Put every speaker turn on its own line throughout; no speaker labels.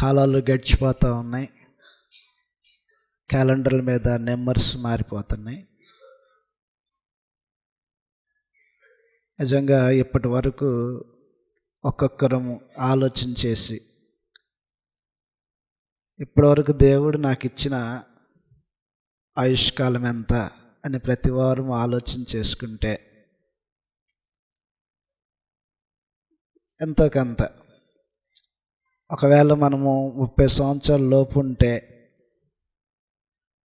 కాలాలు గడిచిపోతూ ఉన్నాయి. క్యాలెండర్ల మీద నెంబర్స్ మారిపోతున్నాయి. నిజంగా ఇప్పటి వరకు ఒక్కొక్కరము ఆలోచన చేసి ఇప్పటివరకు దేవుడు నాకు ఇచ్చిన ఆయుష్కాలం ఎంత అని ప్రతి వారం ఆలోచన చేసుకుంటే ఎంతో కొంత, ఒకవేళ మనము 30 సంవత్సరాల లోపు ఉంటే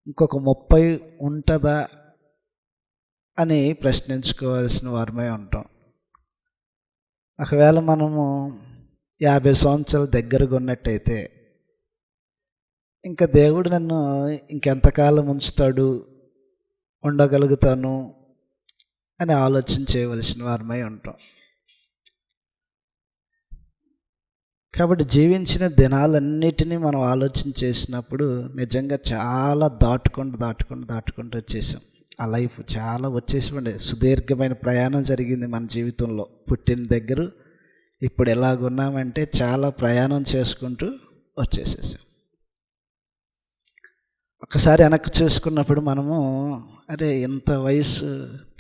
ఇంకొక 30 ఉంటుందా అని ప్రశ్నించుకోవాల్సిన వారమే ఉంటాం. ఒకవేళ మనము 50 సంవత్సరాల దగ్గరగా ఉన్నట్టయితే ఇంకా దేవుడు నన్ను ఇంకెంతకాలం ఉంచుతాడు, ఉండగలుగుతాను అని ఆలోచన చేయవలసిన వారమై ఉంటాం. కాబట్టి జీవించిన దినాలన్నిటినీ మనం ఆలోచన చేసినప్పుడు నిజంగా చాలా దాటుకుంటూ వచ్చేసాం. ఆ లైఫ్ చాలా వచ్చేసిపోండి. సుదీర్ఘమైన ప్రయాణం జరిగింది మన జీవితంలో. పుట్టిన దగ్గర ఇప్పుడు ఎలాగున్నామంటే చాలా ప్రయాణం చేసుకుంటూ వచ్చేసేసాం. ఒకసారి వెనక్కి చూసుకున్నప్పుడు మనము అరే ఇంత వయసు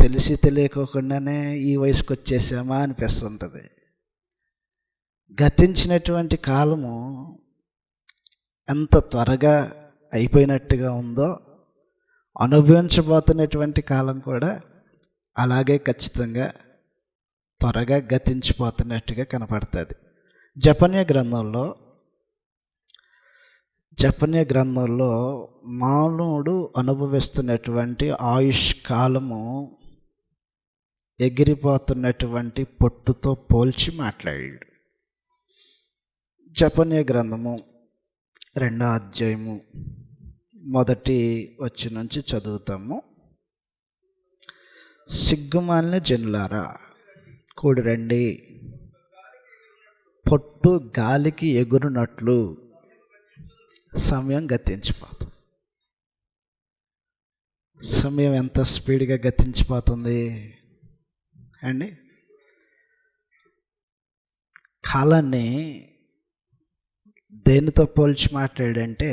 తెలిసి తెలియకోకుండానే ఈ వయసుకు వచ్చేసామా అనిపిస్తుంటుంది. గతించినటువంటి కాలము ఎంత త్వరగా అయిపోయినట్టుగా ఉందో, అనుభవించబోతున్నటువంటి కాలం కూడా అలాగే ఖచ్చితంగా త్వరగా గతించిపోతున్నట్టుగా కనపడుతుంది. జపన్య గ్రంథంలో మానవుడు అనుభవిస్తున్నటువంటి ఆయుష్ కాలము ఎగిరిపోతున్నటువంటి పొట్టుతో పోల్చి మాట్లాడాడు. జపన్య గ్రంథము 2వ అధ్యాయము 1వ వచనం నుంచి చదువుతాము. సిగ్గుమాలిన జనులారా కూడి రండి, పొట్టు గాలికి ఎగురునట్లు సమయం గతించిపోతుంది. సమయం ఎంత స్పీడ్గా గతించిపోతుంది అండి. కాలాన్ని దేనితో పోల్చి మాట్లాడంటే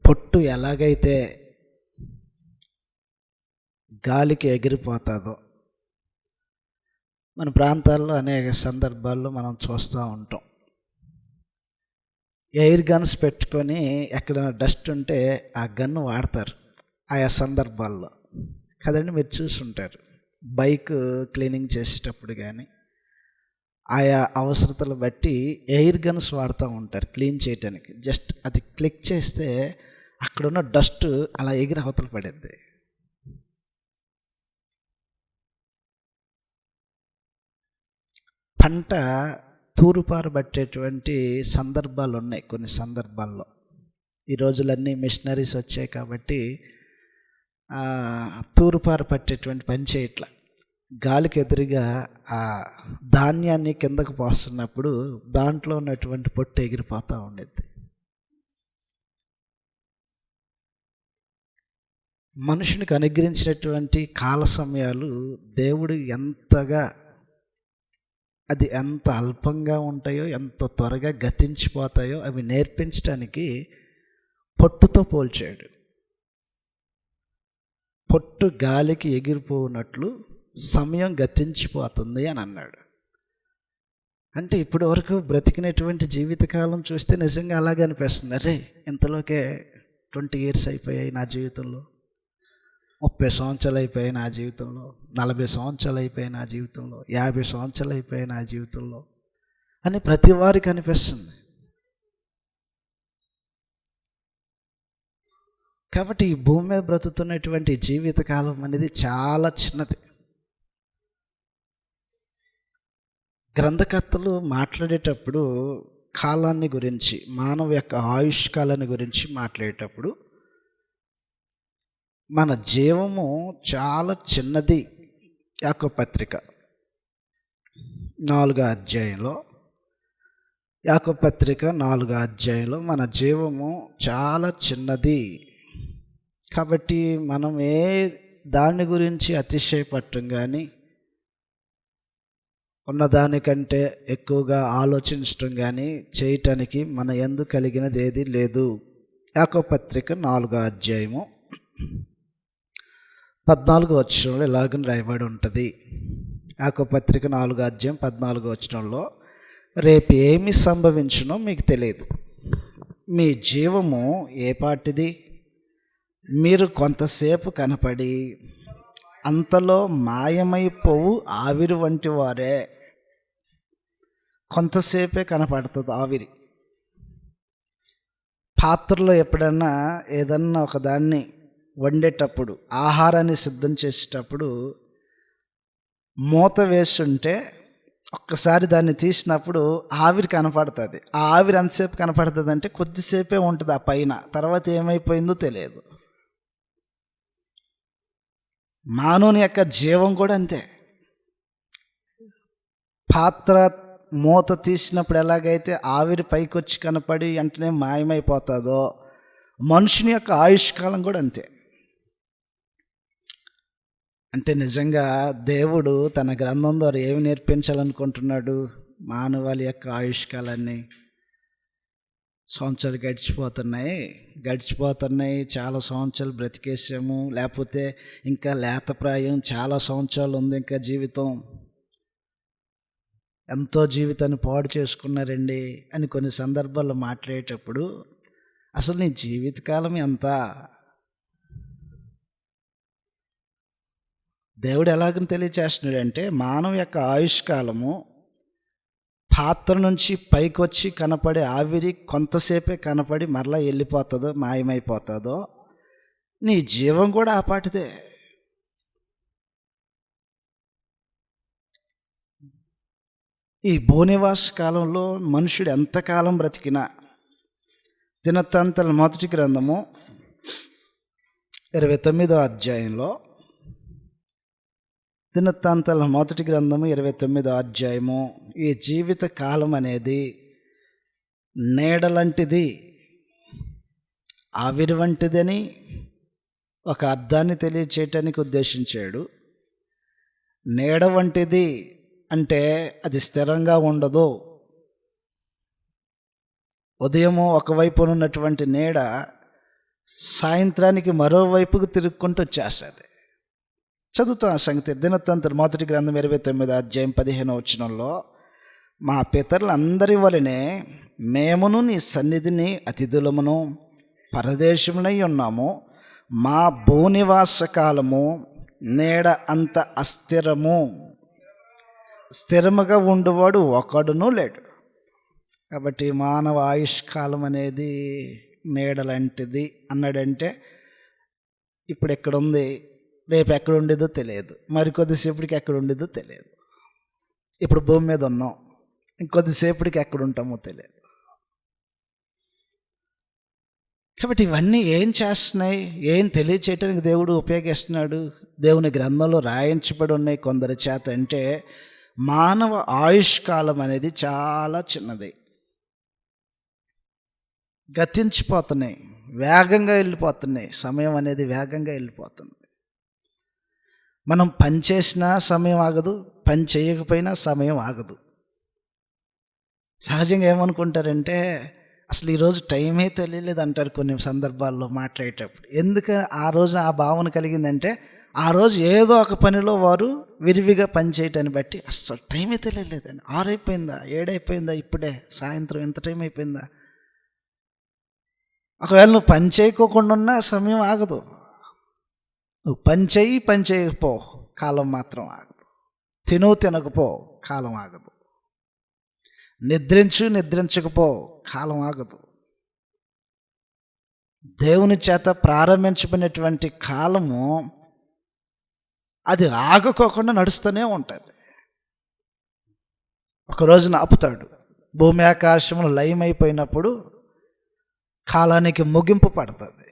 పొట్టు ఎలాగైతే గాలికి ఎగిరిపోతుందో మన ప్రాంతాల్లో అనేక సందర్భాల్లో మనం చూస్తూ ఉంటాం. ఎయిర్ గన్స్ పెట్టుకొని ఎక్కడ డస్ట్ ఉంటే ఆ గన్ను వాడతారు ఆయా సందర్భాల్లో కదండి. మీరు చూసుంటారు. బైక్ క్లీనింగ్ చేసేటప్పుడు కానీ ఆయా అవసరతలు బట్టి ఎయిర్ గన్స్ వాడుతూ ఉంటారు క్లీన్ చేయటానికి. జస్ట్ అది క్లిక్ చేస్తే అక్కడున్న డస్ట్ అలా ఎగిరి అవతల పడేది. పంట తూరుపారు పట్టేటువంటి సందర్భాలు ఉన్నాయి. కొన్ని సందర్భాల్లో ఈ రోజులన్నీ మిషనరీస్ వచ్చాయి కాబట్టి తూరుపారు పట్టేటువంటి పని చేయట్లా. గాలికి ఎదురుగా ఆ ధాన్యాన్ని కిందకు పోస్తున్నప్పుడు దాంట్లో ఉన్నటువంటి పొట్టు ఎగిరిపోతూ ఉండేది. మనుషునికి అనుగ్రహించినటువంటి కాల సమయాలు దేవుడు అది ఎంత అల్పంగా ఉంటాయో, ఎంత త్వరగా గతించిపోతాయో అవి నేర్పించడానికి పొట్టుతో పోల్చాడు. పొట్టు గాలికి ఎగిరిపోనట్లు సమయం గతించిపోతుంది అని అన్నాడు. అంటే ఇప్పటి వరకు బ్రతికినటువంటి జీవితకాలం చూస్తే నిజంగా అలాగే అనిపిస్తుంది. అరే ఇంతలోకే 20 years అయిపోయాయి నా జీవితంలో, 30 సంవత్సరాలు అయిపోయాయి నా జీవితంలో, 40 సంవత్సరాలు అయిపోయాయి నా జీవితంలో, 50 సంవత్సరాలు అయిపోయాయి నా జీవితంలో అని ప్రతి వారికి అనిపిస్తుంది. కాబట్టి ఈ భూమి మీద బ్రతుకుతున్నటువంటి జీవితకాలం అనేది చాలా చిన్నది. గ్రంథకర్తలు మాట్లాడేటప్పుడు కాలాన్ని గురించి, మానవ యొక్క ఆయుష్ కాలాన్ని గురించి మాట్లాడేటప్పుడు మన జీవము చాలా చిన్నది. యాకోబు పత్రిక 4వ అధ్యాయంలో మన జీవము చాలా చిన్నది. కాబట్టి మనం దాని గురించి అతిశయపడటం కానీ ఉన్నదానికంటే ఎక్కువగా ఆలోచించటం కానీ చేయటానికి మన యందు కలిగినది ఏది లేదు. యాకోబు పత్రిక 4వ అధ్యాయము 14వ వచనంలో ఇలాగని రాయబడి ఉంటుంది. యాకోబు పత్రిక 4వ అధ్యాయం 14వ వచనంలో, రేపు ఏమి సంభవించునో మీకు తెలియదు, మీ జీవము ఏ పాటిది, మీరు కొంతసేపు కనపడి అంతలో మాయమైపోవు ఆవిరి వంటి వారే. కొంతసేపే కనపడుతుంది ఆవిరి. పాత్రలో ఎప్పుడన్నా ఏదన్నా ఒకదాన్ని వండేటప్పుడు, ఆహారాన్ని సిద్ధం చేసేటప్పుడు మూత వేసి ఉంటే ఒక్కసారి దాన్ని తీసినప్పుడు ఆవిరి కనపడుతుంది. ఆ ఆవిరి ఎంతసేపు కనపడుతుంది అంటే కొద్దిసేపే ఉంటుంది ఆ పైన, తర్వాత ఏమైపోయిందో తెలియదు. మానవుని యొక్క జీవం కూడా అంతే. పాత్ర మూత తీసినప్పుడు ఎలాగైతే ఆవిరి పైకి వచ్చి కనపడి వెంటనే మాయమైపోతుందో, మనుషుని యొక్క ఆయుష్కాలం కూడా అంతే. అంటే నిజంగా దేవుడు తన గ్రంథం ద్వారా ఏమి నేర్పించాలనుకుంటున్నాడు? మానవాళి యొక్క ఆయుష్కాలాన్ని. సంవత్సరాలు గడిచిపోతున్నాయి, చాలా సంవత్సరాలు బ్రతికేసాము, లేకపోతే ఇంకా లేతప్రాయం, చాలా సంవత్సరాలు ఉంది ఇంకా జీవితం, ఎంతో జీవితాన్ని పాడు చేసుకున్నారండి అని కొన్ని సందర్భాల్లో మాట్లాడేటప్పుడు అసలు నీ జీవితకాలం ఎంత? దేవుడు ఎలాగని తెలియచేస్తున్నాడంటే, మానవ యొక్క ఆయుష్కాలము పాత్ర నుంచి పైకి వచ్చి కనపడే ఆవిరి కొంతసేపే కనపడి మరలా వెళ్ళిపోతుందో, మాయమైపోతుందో, నీ జీవం కూడా ఆ పాటిదే. ఈ భూనివాస కాలంలో మనుషుడు ఎంతకాలం బ్రతికినా, దినవృత్తాంతాల మొదటి గ్రంథము 29వ అధ్యాయంలో, దినవృత్తాంతాల మొదటి గ్రంథము 29వ అధ్యాయము, ఈ జీవిత కాలం అనేది నీడలాంటిది, ఆవిరి వంటిదని ఒక అర్థాన్ని తెలియచేయటానికి ఉద్దేశించాడు. నీడ వంటిది అంటే అది స్థిరంగా ఉండదు. ఉదయము ఒకవైపున ఉన్నటువంటి నీడ సాయంత్రానికి మరోవైపుకు తిరుగుకుంటూ వచ్చేస్తుంది. చదువుతాం ఆ సంగతి. దినవృత్తాంతాల మొదటి గ్రంథం 29వ అధ్యాయం 15వ వచనంలో, మా పితరులందరి వలనే మేమును నీ సన్నిధిని అతిథులమును పరదేశమునై ఉన్నాము, మా భూనివాస కాలము నీడ అంత అస్థిరము, స్థిరముగా ఉండువాడు ఒకడును లేడు. కాబట్టి మానవ ఆయుష్కాలం అనేది నీడలాంటిది అన్నాడంటే, ఇప్పుడు ఎక్కడుంది, రేపు ఎక్కడ ఉండేదో తెలియదు, మరికొద్దిసేపటికి ఎక్కడ ఉండేదో తెలియదు. ఇప్పుడు భూమి మీద ఉన్నాం, ఇంకొద్దిసేపటికి ఎక్కడ ఉంటామో తెలియదు. కాబట్టి ఇవన్నీ ఏం చేస్తున్నాయి, ఏం తెలియచేయటానికి దేవుడు ఉపయోగిస్తున్నాడు? దేవుని గ్రంథంలో రాయించబడి ఉన్నాయి కొందరి చేత. అంటే మానవ ఆయుష్కాలం అనేది చాలా చిన్నది, గతించిపోతున్నాయి, వేగంగా వెళ్ళిపోతున్నాయి. సమయం అనేది వేగంగా వెళ్ళిపోతుంది. మనం పని చేసినా సమయం ఆగదు, పని చేయకపోయినా సమయం ఆగదు. సహజంగా ఏమనుకుంటారంటే, అసలు ఈరోజు టైమే తెలియలేదు అంటారు కొన్ని సందర్భాల్లో మాట్లాడేటప్పుడు. ఎందుకు ఆ రోజు ఆ భావన కలిగిందంటే, ఆ రోజు ఏదో ఒక పనిలో వారు విరివిగా పని చేయటాన్ని బట్టి అసలు టైమే తెలియలేదండి. 6 అయిపోయిందా, 7 అయిపోయిందా, ఇప్పుడే సాయంత్రం ఎంత టైం అయిపోయిందా. ఒకవేళ నువ్వు పని చేయకోకుండా ఉన్నా సమయం ఆగదు. నువ్వు పని చేయకపో, కాలం మాత్రం ఆగదు. తినకపో, కాలం ఆగదు. నిద్రించకపో, కాలం ఆగదు. దేవుని చేత ప్రారంభించబడినటువంటి కాలము అది ఆగకోకుండా నడుస్తూనే ఉంటుంది. ఒకరోజున ఆపుతాడు. భూమి ఆకాశములు లయమైపోయినప్పుడు కాలానికి ముగింపు పడుతుంది.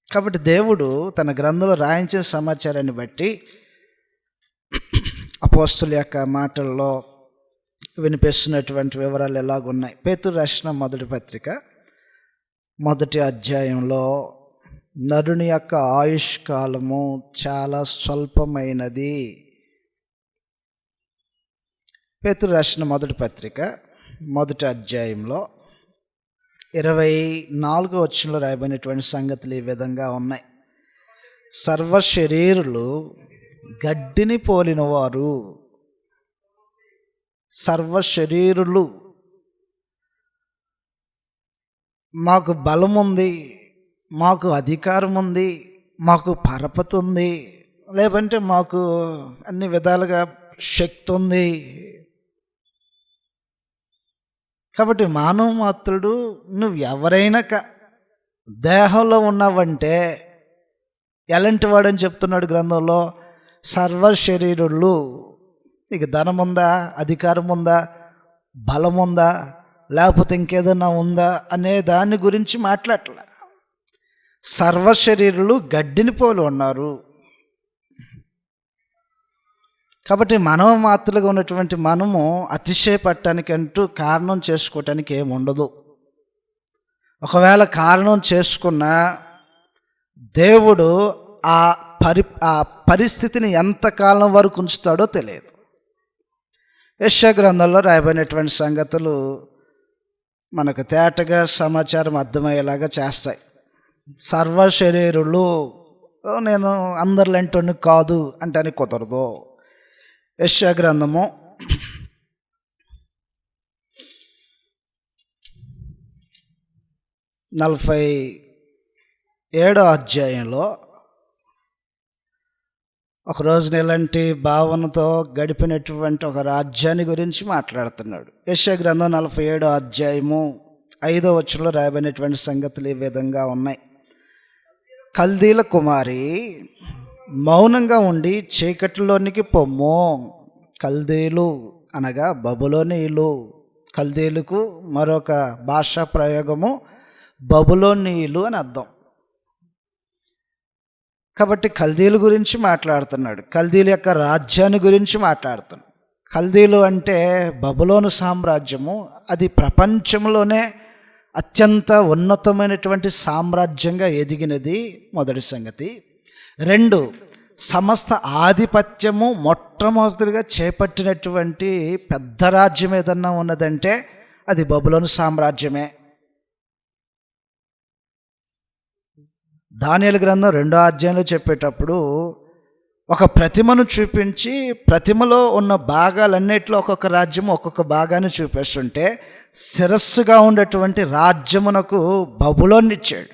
కాబట్టి దేవుడు తన గ్రంథంలో రాయించిన సమాచారాన్ని బట్టి అపోస్తలుల యొక్క మాటల్లో వినిపిస్తున్నటువంటి వివరాలు ఎలాగున్నాయి. పేతురు రాసిన మొదటి పత్రిక 1వ అధ్యాయంలో, నరుని యొక్క ఆయుష్కాలము చాలా స్వల్పమైనది. పేతురు రాసిన మొదటి పత్రిక మొదటి అధ్యాయంలో 24వ వచనంలో రాయబడినటువంటి సంగతులు ఈ విధంగా ఉన్నాయి. సర్వ శరీరులు గడ్డిని పోలినవారు. సర్వ శరీరులు, మాకు బలం ఉంది, మాకు అధికారం ఉంది, మాకు పరపతి ఉంది, లేదంటే మాకు అన్ని విధాలుగా శక్తి ఉంది. కాబట్టి మానవ మాత్రుడు నువ్వు ఎవరైనా దేహంలో ఉన్నావంటే ఎలాంటి వాడని చెప్తున్నాడు గ్రంథంలో. సర్వ శరీరులు. నీకు ధనం ఉందా, అధికారం ఉందా, బలం ఉందా, లేకపోతే ఇంకేదన్నా ఉందా అనే దాని గురించి మాట్లాడలే. సర్వ శరీరులు గడ్డిని పోలి ఉన్నారు. కాబట్టి మానవ మాత్రలుగా ఉన్నటువంటి మనము అతిశయపడటానికి అంటూ కారణం చేసుకోవటానికి ఏముండదు. ఒకవేళ కారణం చేసుకున్నా దేవుడు ఆ పరిస్థితిని ఎంతకాలం వరకు ఉంచుతాడో తెలియదు. యెషయా గ్రంథంలో రాయబడినటువంటి సంగతులు మనకు తేటగా సమాచారం అర్థమయ్యేలాగా చేస్తాయి. సర్వ శరీరులు, నేను అందరిలాంటి కాదు అంటే కుదరదు. యెషయా గ్రంథము 47వ అధ్యాయంలో ఒక రోజున ఇలాంటి భావనతో గడిపినటువంటి ఒక రాజ్యాన్ని గురించి మాట్లాడుతున్నాడు. యెషయా గ్రంథం 47వ అధ్యాయము 5వ వచనంలో రాయబడినటువంటి సంగతులు ఈ విధంగా ఉన్నాయి. కల్దీల కుమారి మౌనంగా ఉండి చీకటిలోనికి పొమ్ము. కల్దీలు అనగా బబులోనీయులు. కల్దీలకు మరొక భాషా ప్రయోగము బబులోనీయులు అని అర్థం. కాబట్టి కల్దీల గురించి మాట్లాడుతున్నాడు. కల్దీల యొక్క రాజ్యాన్ని గురించి మాట్లాడుతున్నాడు. కల్దీలు అంటే బబులోను సామ్రాజ్యము. అది ప్రపంచంలోనే అత్యంత ఉన్నతమైనటువంటి సామ్రాజ్యంగా ఎదిగినది మొదటి సంగతి. 2, సమస్త ఆధిపత్యము మొట్టమొదటిగా చేపట్టినటువంటి పెద్ద రాజ్యం ఏదన్నా ఉన్నదంటే అది బబులోను సామ్రాజ్యమే. దానియేలు గ్రంథం 2వ అధ్యాయంలో చెప్పేటప్పుడు ఒక ప్రతిమను చూపించి ప్రతిమలో ఉన్న భాగాలన్నిటిలో ఒక్కొక్క రాజ్యము ఒక్కొక్క భాగాన్ని చూపిస్తుంటే శిరస్సుగా ఉండేటువంటి రాజ్యమునకు బబులోన్ని ఇచ్చాడు.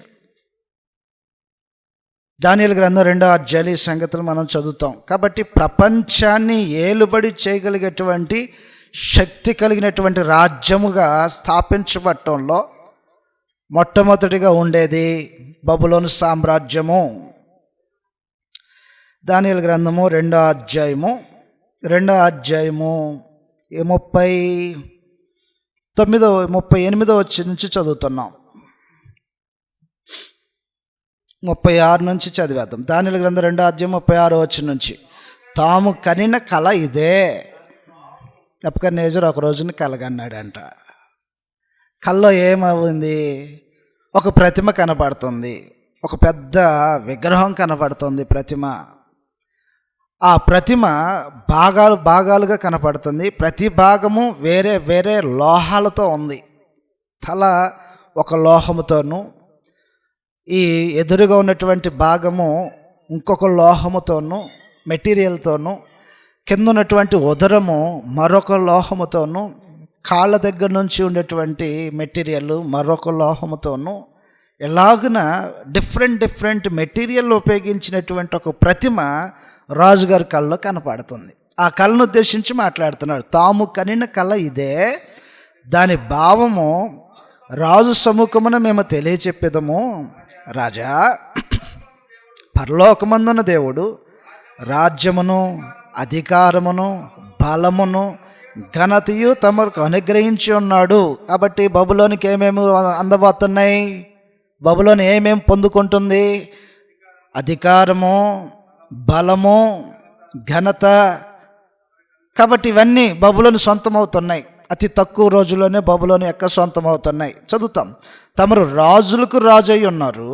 దానియేలు గ్రంథం 2వ అధ్యాయం ఈ సంగతులు మనం చదువుతాం. కాబట్టి ప్రపంచాన్ని ఏలుబడి చేయగలిగేటువంటి శక్తి కలిగినటువంటి రాజ్యముగా స్థాపించబడటంలో మొట్టమొదటిగా ఉండేది బబులోను సామ్రాజ్యము. దానియేలు గ్రంథము 2వ అధ్యాయము 38వ వచనం నుంచి చదువుతున్నాం. 36 నుంచి చదివేద్దాం. దానియేలు గ్రంథం 2వ అధ్యాయం 36వ వచనం నుంచి. తాము కనిన కల ఇదే. నెబుకద్నెజరు ఒక రోజున కలగన్నాడంట. కల్లో ఏమవుంది? ఒక ప్రతిమ కనపడుతుంది, ఒక పెద్ద విగ్రహం కనపడుతుంది. ప్రతిమ, ఆ ప్రతిమ భాగాలుగా కనపడుతుంది. ప్రతి భాగము వేరే వేరే లోహాలతో ఉంది. తల ఒక లోహముతోనూ, ఈ ఎదురుగా ఉన్నటువంటి భాగము ఇంకొక లోహముతోనూ మెటీరియల్తోనూ, కింద ఉన్నటువంటి ఉదరము మరొక లోహముతోనూ, కాళ్ళ దగ్గర నుంచి ఉండేటువంటి మెటీరియల్ మరొక లోహముతోనూ, ఎలాగున డిఫరెంట్ మెటీరియల్ ఉపయోగించినటువంటి ఒక ప్రతిమ రాజుగారి కళ్ళలో కనపడుతుంది. ఆ కళను ఉద్దేశించి మాట్లాడుతున్నాడు. తాము కనిన కళ ఇదే, దాని భావము రాజు సముఖమున మేము తెలియచెప్పేదము. రాజా, పరలోకమందున్న దేవుడు రాజ్యమును, అధికారమును, బలమును, ఘనతయు తమకు అనుగ్రహించి ఉన్నాడు. కాబట్టి బబులోనికి ఏమేమి అందబోతున్నాయి? బబులోను ఏమేమి పొందుకుంటుంది? అధికారము, బలము, ఘనత. కాబట్టి ఇవన్నీ బబులోను సొంతమవుతున్నాయి. అతి తక్కువ రోజుల్లోనే బబులోను యొక్క సొంతమవుతున్నాయి. చదువుతాం. తమరు రాజులకు రాజు అయి ఉన్నారు.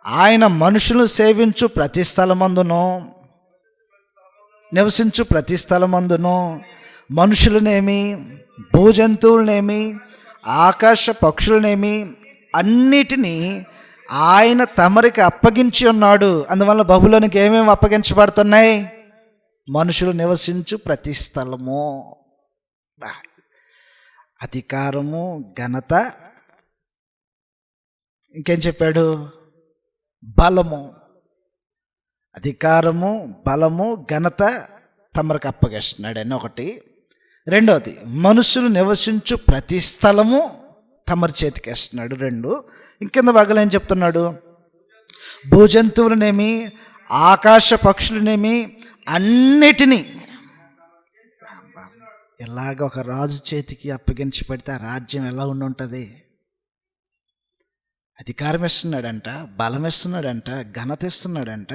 ఆయన మనుషులను సేవించు ప్రతి స్థలమందును, నివసించు ప్రతి స్థలమందును మనుషులనేమి, భూజంతువులనేమి, ఆకాశ పక్షులనేమి అన్నిటినీ ఆయన తమరికి అప్పగించి ఉన్నాడు. అందువల్ల బబులోనికి ఏమేమి అప్పగించబడుతున్నాయి? మనుషులు నివసించు ప్రతి స్థలము, అధికారము, ఘనత, ఇంకేం చెప్పాడు? బలము. అధికారము, బలము, ఘనత తమరికి అప్పగిస్తున్నాడు అని ఒకటి. రెండవది, మనుషులు నివసించు ప్రతి స్థలము తమరి చేతికి వేస్తున్నాడు. రెండు. ఇంకింద భాగంలో ఏం చెప్తున్నాడు? భూజంతువులనేమి, ఆకాశ పక్షులనేమి అన్నిటినీ ఎలాగ ఒక రాజు చేతికి అప్పగించి పెడితే ఆ రాజ్యం ఎలా ఉంటుంది? అధికారం ఇస్తున్నాడంట, బలం ఇస్తున్నాడంట, ఘనత ఇస్తున్నాడంట.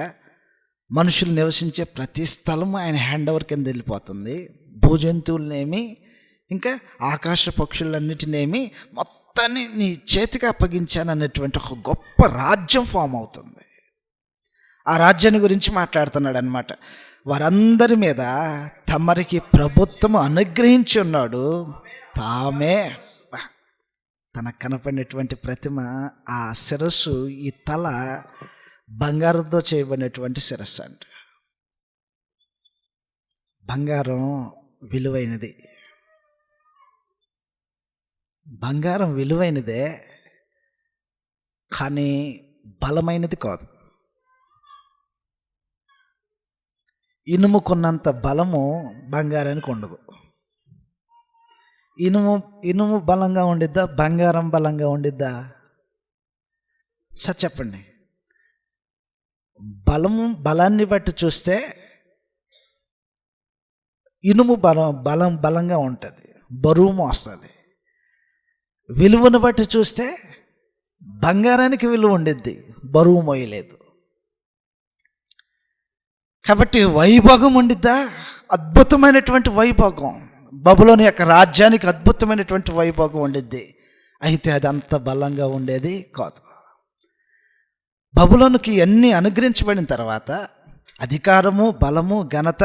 మనుషులు నివసించే ప్రతి స్థలము ఆయన హ్యాండ్ ఓవర్ కింద వెళ్ళిపోతుంది. భూజంతువులనేమి, ఇంకా ఆకాశ పక్షులన్నిటినేమి మొత్తాన్ని నీ చేతికి అప్పగించాను అన్నటువంటి ఒక గొప్ప రాజ్యం ఫామ్ అవుతుంది. ఆ రాజ్యాన్ని గురించి మాట్లాడుతున్నాడు అనమాట. వారందరి మీద తమరికి ప్రభుత్వం అనుగ్రహించి ఉన్నాడు. తామే తనకు కనపడినటువంటి ప్రతిమ, ఆ శిరస్సు, ఈ తల బంగారంతో చేయబడినటువంటి శిరస్సు అంట. బంగారం విలువైనది, బంగారం విలువైనదే, కానీ బలమైనది కాదు. ఇనుముకున్నంత బలము బంగారానికి ఉండదు. ఇనుము బలంగా ఉండిద్దా? బంగారం బలంగా ఉండిద్దా? సార్ చెప్పండి. బలాన్ని బట్టి చూస్తే ఇనుము బలంగా ఉంటుంది, బరువు మోస్తుంది. విలువను బట్టి చూస్తే బంగారానికి విలువ ఉండిద్ది, బరువు మోయలేదు. కాబట్టి వైభోగం ఉండిద్దా? అద్భుతమైనటువంటి వైభోగం. బబులోని యొక్క రాజ్యానికి అద్భుతమైనటువంటి వైభోగం ఉండిద్ది. అయితే అది అంత బలంగా ఉండేది కాదు. బబులోనికి అన్నీ అనుగ్రహించబడిన తర్వాత అధికారము, బలము, ఘనత,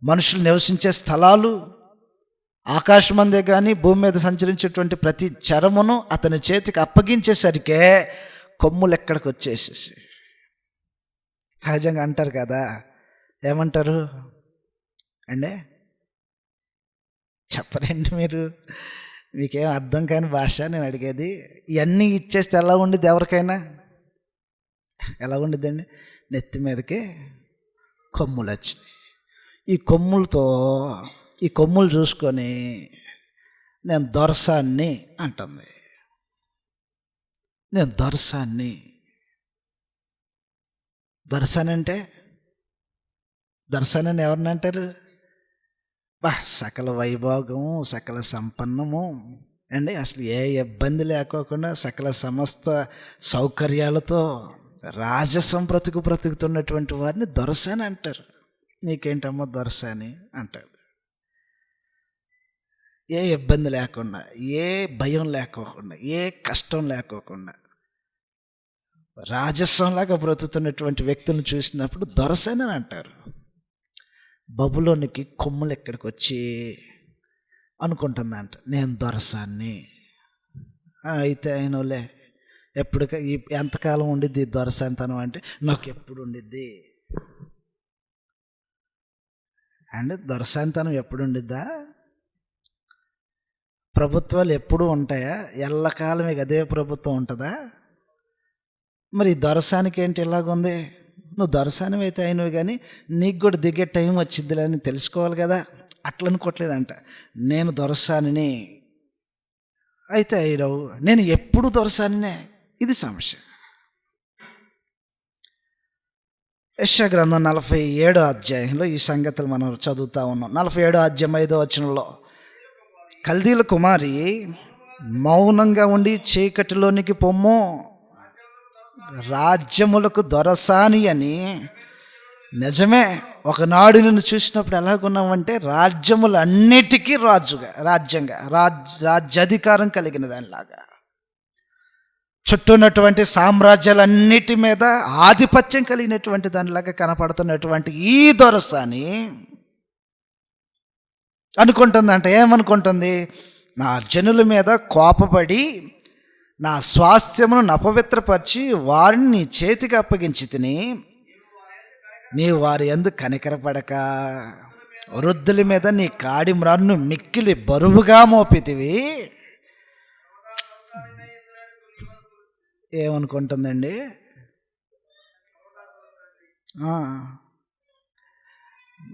మనుషులు నివసించే స్థలాలు, ఆకాశమందే కానీ భూమి మీద సంచరించేటువంటి ప్రతి చరమును అతని చేతికి అప్పగించేసరికే కొమ్ములు ఎక్కడికి వచ్చేసేసి, సహజంగా అంటారు కదా, ఏమంటారు అండి? చెప్పరండి మీరు, మీకేం అర్థం కాని భాష నేను అడిగేది. ఇవన్నీ ఇచ్చేస్తే ఎలా ఉండిద్ది? ఎవరికైనా ఎలా ఉండిద్దండి? నెత్తి మీదకి కొమ్ములు వచ్చినాయి. ఈ కొమ్ములు చూసుకొని నేను దొరసాన్ని అంటుంది. నేను దొరసాన్ని. దొరసానంటే దొరసానని ఎవరిని అంటారు? సకల వైభోగము, సకల సంపన్నము అండి, అసలు ఏ ఇబ్బంది లేకోకుండా సకల సమస్త సౌకర్యాలతో రాజసం బ్రతుకుతున్నటువంటి వారిని దొరసాని అంటారు. నీకేంటమ్మో దొరసాని అంటారు. ఏ ఇబ్బంది లేకుండా, ఏ భయం లేకోకుండా, ఏ కష్టం లేకోకుండా రాజసంలాగా బ్రతుకుతున్నటువంటి వ్యక్తులను చూసినప్పుడు దొరసాని అని అంటారు. బబులోనికి కొమ్ములు ఎక్కడికి వచ్చి అనుకుంటుందంట, నేను దొరసాన్ని. అయితే అయినోలే, ఎంతకాలం ఉండిద్ది దొరసానితనం అంటే? నాకు ఎప్పుడు ఉండిద్ది అండ్ దొరసానితనం ఎప్పుడు ఉండిద్దా? ప్రభుత్వాలు ఎప్పుడు ఉంటాయా? ఎల్లకాలం ఇక అదే ప్రభుత్వం ఉంటుందా? మరి దొరసానికి ఏంటి ఇలాగుంది? నువ్వు దొరసానివి అయితే అయినవి, కానీ నీకు కూడా దిగే టైం వచ్చిద్దిలే అని తెలుసుకోవాలి కదా. అట్లా అనుకోవట్లేదంట, నేను దొరసానిని. అయితే అయినవు, నేను ఎప్పుడు దొరసానినే. ఇది సమస్య. యెషయా గ్రంథం 47వ అధ్యాయంలో ఈ సంగతులు మనం చదువుతూ ఉన్నాం. 47వ అధ్యాయం 5వ వచనంలో, కల్దీల కుమారి మౌనంగా ఉండి చీకటిలోనికి పొమ్ము, రాజ్యములకు దొరసాని అని. నిజమే, ఒకనాడు నిన్ను చూసినప్పుడు ఎలాగున్నామంటే రాజ్యములన్నిటికీ రాజ్యాధికారం కలిగిన దానిలాగా, చుట్టూ ఉన్నటువంటి సామ్రాజ్యాలన్నిటి మీద ఆధిపత్యం కలిగినటువంటి దానిలాగా కనపడుతున్నటువంటి ఈ దొరసాని అనుకుంటుందంట. ఏమనుకుంటుంది? నా జనుల మీద కోపపడి నా స్వాస్థ్యమును అపవిత్రపరిచి వారిని నీ చేతికి అప్పగించి తిని నీవు వారి యందు కనికరపడక వృద్ధుల మీద నీ కాడి మ్రాన్ను మిక్కిలి బరువుగా మోపితివి. ఏమనుకుంటుందండి?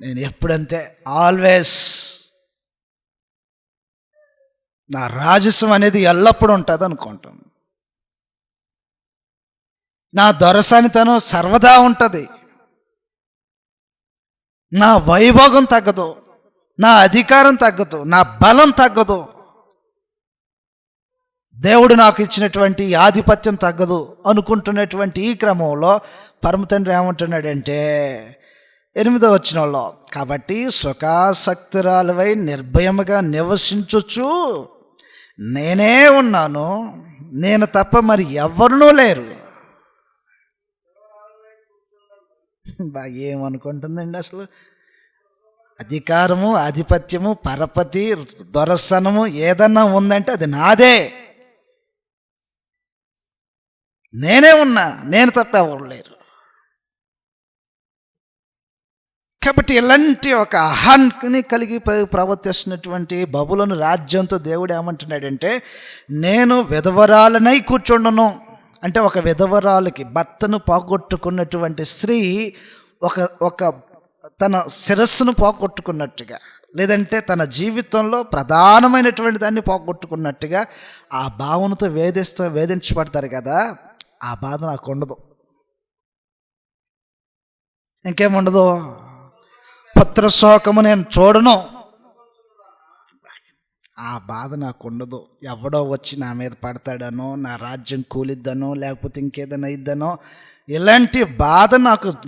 నేను ఎప్పుడంతే ఆల్వేస్ నా రాజస్వం అనేది ఎల్లప్పుడూ ఉంటుంది అనుకుంటాను. నా దొరసానితనం సర్వదా ఉంటుంది. నా వైభోగం తగ్గదు, నా అధికారం తగ్గదు, నా బలం తగ్గదు, దేవుడు నాకు ఇచ్చినటువంటి ఆధిపత్యం తగ్గదు అనుకుంటున్నటువంటి ఈ క్రమంలో పరమ తండ్రి ఏమంటున్నాడంటే 8వ వచనంలో, కాబట్టి సుఖాసక్తురాలవై నిర్భయముగా నివసించుచు నేనే ఉన్నాను, నేను తప్ప మరి ఎవరునూ లేరు. బాగా ఏమనుకుంటుందండి అసలు? అధికారము, ఆధిపత్యము, పరపతి, దొరసనము ఏదన్నా ఉందంటే అది నాదే, నేనే ఉన్నా, నేను తప్ప ఎవరు లేరు. కాబట్టి ఇలాంటి ఒక అహాన్ని కలిగి ప్రవర్తిస్తున్నటువంటి బబులోను రాజ్యంతో దేవుడు ఏమంటున్నాడంటే, నేను విధవరాలనై కూర్చుండను. అంటే ఒక విధవరాలకి భర్తను పోగొట్టుకున్నటువంటి స్త్రీ ఒక తన శిరస్సును పోగొట్టుకున్నట్టుగా, లేదంటే తన జీవితంలో ప్రధానమైనటువంటి దాన్ని పోగొట్టుకున్నట్టుగా ఆ భావనతో వేధించబడతారు కదా, ఆ బాధ నాకు ఉండదు. ఇంకేముండదు? పుత్రశోకము నేను చూడను, ఆ బాధ నాకు ఉండదు. ఎవడో వచ్చి నా మీద పడతాడనో, నా రాజ్యం కూలిద్దనో, లేకపోతే ఇంకేదైనా ఇద్దనో, ఇలాంటి బాధ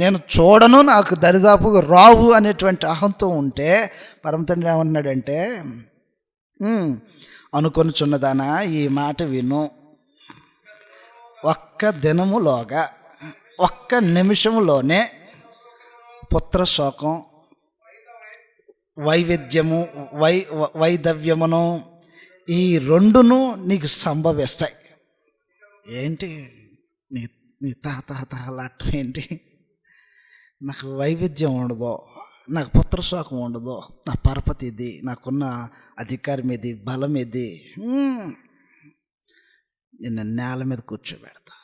నేను చూడను, నాకు దరిదాపుగా రావు అనేటువంటి అహంతో ఉంటే పరమ తండ్రి ఏమన్నాడంటే, అనుకొనుచున్నదానా ఈ మాట విను, ఒక్క దినములోగా, ఒక్క నిమిషములోనే పుత్రశోకం, వైదవ్యమును ఈ రెండును నీకు సంభవిస్తాయి. ఏంటి నీ తాతలాటం ఏంటి? నాకు వైవిధ్యం ఉండదు, నాకు పుత్రశోకం ఉండదు, నా పరపతి ఇది, నాకున్న అధికారం ఇది, బలం ఇది, నిన్ను నేల మీద కూర్చోబెడతా.